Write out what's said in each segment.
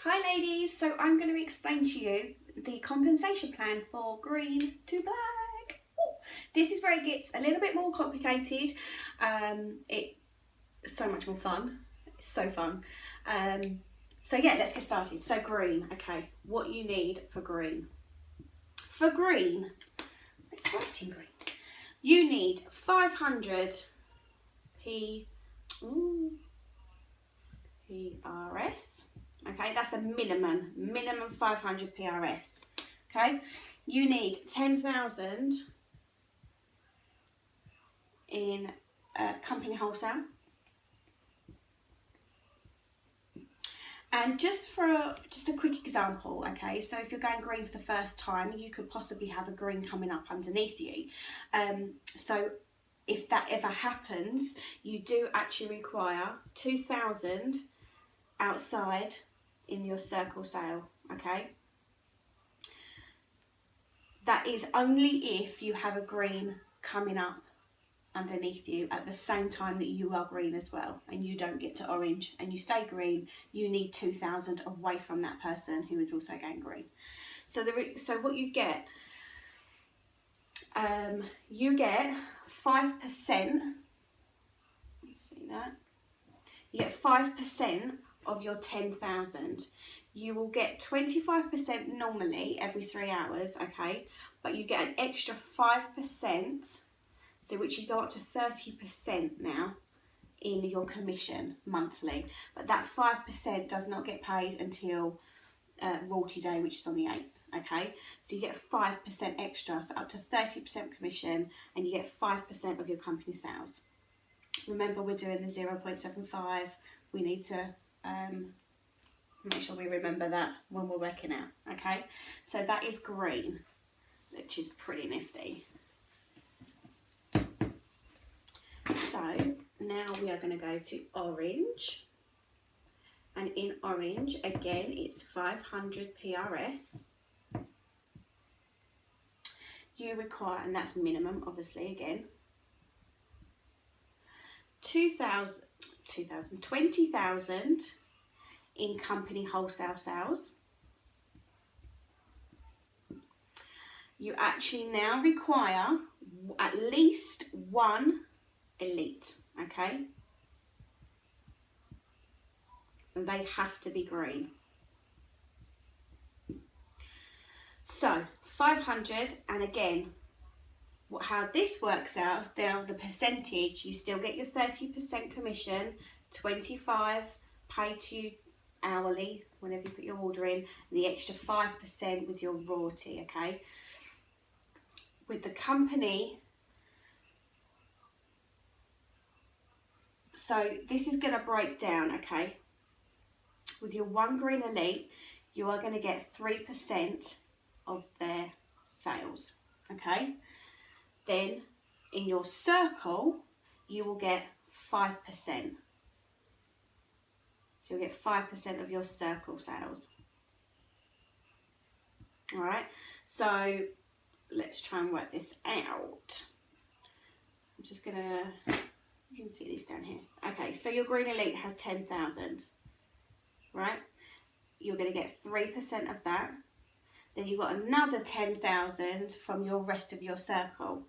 Hi ladies, so I'm going to explain to you the compensation plan for green to black. Ooh. This is where it gets a little bit more complicated. It's so much more fun. It's so fun. So yeah, let's get started. So green, okay, what you need for green. For green, let's write in green. You need 500 PRS. Okay, that's a minimum 500 PRS. Okay, you need 10,000 in company wholesale. And just a quick example, okay, so if you're going green for the first time, you could possibly have a green coming up underneath you. So if that ever happens, you do actually require 2,000 outside in your circle sale, okay? That is only if you have a green coming up underneath you at the same time that you are green as well, and you don't get to orange and you stay green. You need 2,000 away from that person who is also going green. So what you get 5%. See that? You get 5% of your 10,000. You will get 25% normally every 3 hours, okay? But you get an extra 5%, so which you go up to 30% now in your commission monthly. But that 5% does not get paid until royalty day, which is on the 8th, okay? So you get 5% extra, so up to 30% commission, and you get 5% of your company sales. Remember, we're doing the 0.75. We need to make sure we remember that when we're working out, okay? So that is green, which is pretty nifty. So now we are going to go to orange. And in orange, again, it's 500 PRS. You require, and that's minimum, obviously, again, 20,000 in company wholesale sales. You actually now require at least one elite, okay? And they have to be green. So 500, and again, how this works out, there the percentage, you still get your 30% commission, 25 paid to you hourly whenever you put your order in, and the extra 5% with your royalty, okay? With the company, so this is going to break down, okay? With your one green elite, you are going to get 3% of their sales, okay? Then in your circle, you will get 5%. So you'll get 5% of your circle sales. All right, so let's try and work this out. I'm just gonna, you can see these down here. Okay, so your green elite has 10,000, right? You're gonna get 3% of that. Then you've got another 10,000 from your rest of your circle,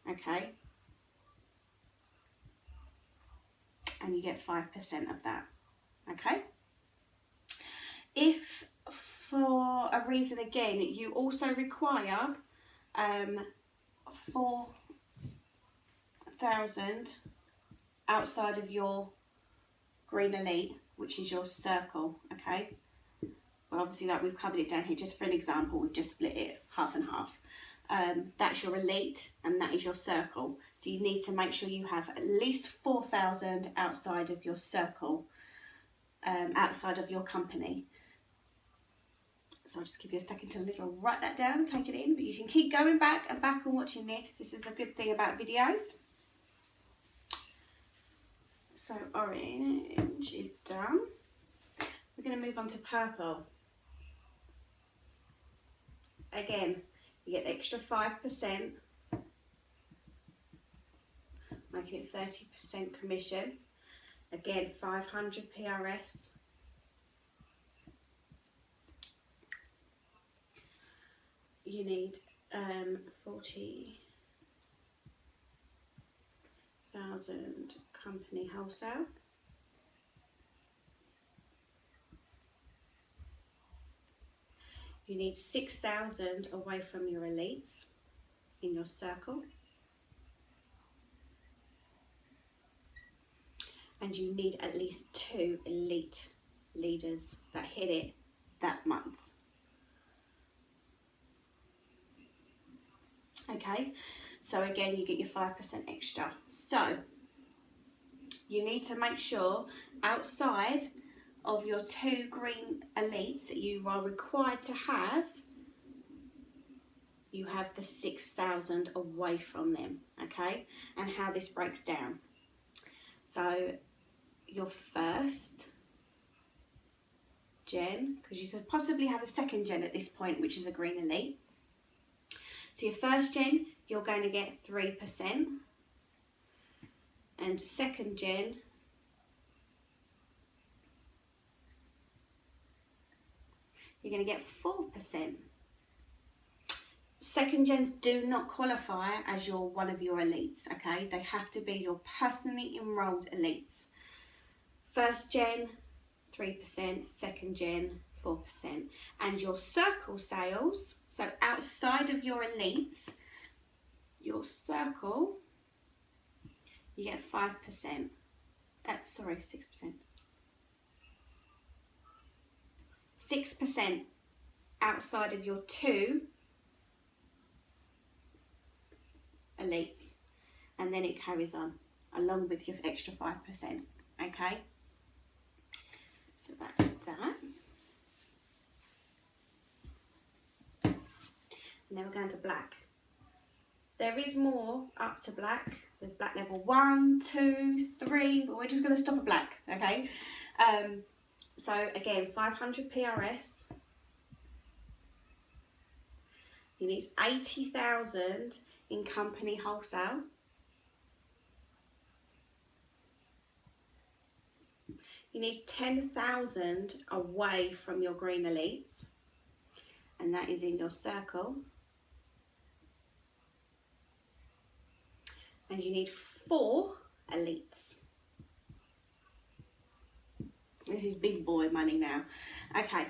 okay? And you get 5% of that, okay? If for a reason, again, you also require 4,000 outside of your green elite, which is your circle, okay? Well, obviously, like we've covered it down here, just for an example, we've just split it half and half. That's your elite and that is your circle. So you need to make sure you have at least 4,000 outside of your circle, outside of your company. So I'll just give you a second to write that down and take it in, but you can keep going back and watching this. This is a good thing about videos. So orange is done. We're going to move on to purple. Again, you get extra 5%, making it 30% commission. Again, 500 PRS. you need 40,000 company wholesale. You need 6,000 away from your elites in your circle. And you need at least 2 elite leaders that hit it that month. Okay, so again, you get your 5% extra. So you need to make sure outside of your 2 green elites that you are required to have, you have the 6,000 away from them, okay? And how this breaks down. So your first gen, because you could possibly have a second gen at this point, which is a green elite. So your first gen, you're going to get 3%. And second gen, you're going to get 4%. Second gens do not qualify as one of your elites, okay? They have to be your personally enrolled elites. First gen, 3%, second gen, 4%. And your circle sales, so outside of your elites, your circle, you get 5%. 6%. 6% outside of your 2 elites, and then it carries on along with your extra 5%. Okay, so that's that. And then we're going to black. There is more up to black. There's black level 1, 2, 3, but we're just going to stop at black. Okay, so again, 500 PRS. You need 80,000 in company wholesale. You need 10,000 away from your green elites, and that is in your circle. And you need 4 elites. This is big boy money now. Okay,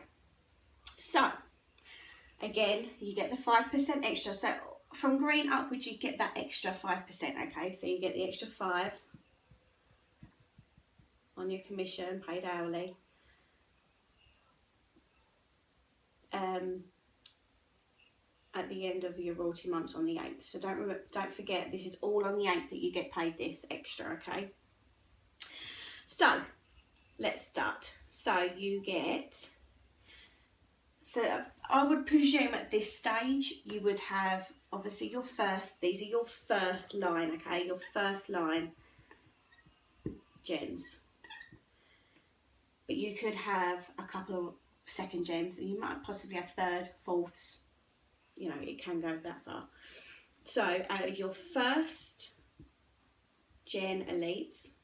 so again, you get the 5% extra. So from green upwards, you get that extra 5%. Okay, so you get the extra 5 on your commission paid hourly. At the end of your royalty months on the 8th. So don't forget, this is all on the 8th that you get paid this extra, okay? So let's start. So you get, so I would presume at this stage you would have obviously your first, these are your first line, okay? Your first line gens. But you could have a couple of second gens, and you might possibly have third, fourths. You know, it can go that far. So out of your first gen elites,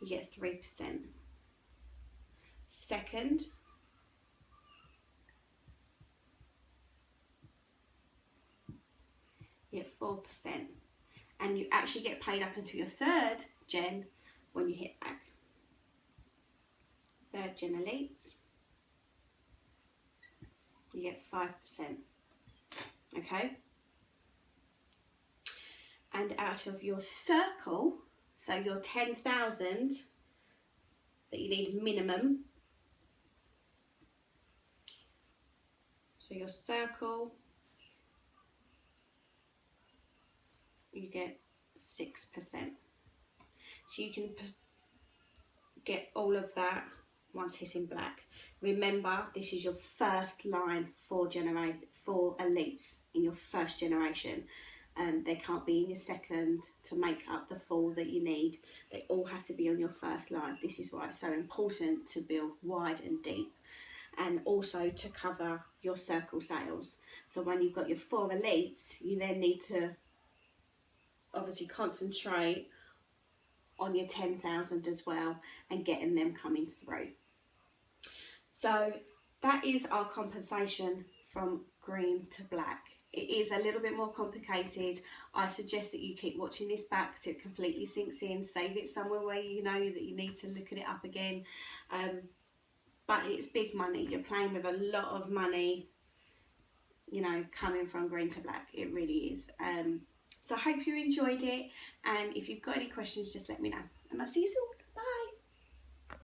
you get 3%. Second, you get 4%. And you actually get paid up until your third gen when you hit back. Third gen elites, you get 5%. Okay? And out of your circle, so your 10,000 that you need minimum, so your circle, you get 6%. So you can get all of that once hitting black. Remember, this is your first line for elites in your first generation. They can't be in your second to make up the 4 that you need. They all have to be on your first line. This is why it's so important to build wide and deep, and also to cover your circle sales. So when you've got your 4 elites, you then need to obviously concentrate on your 10,000 as well and getting them coming through. So that is our compensation from green to black. It is a little bit more complicated. I suggest that you keep watching this back till it completely sinks in. Save it somewhere where you know that you need to look at it up again. But it's big money. You're playing with a lot of money, you know, coming from green to black. It really is. So I hope you enjoyed it. And if you've got any questions, just let me know. And I'll see you soon.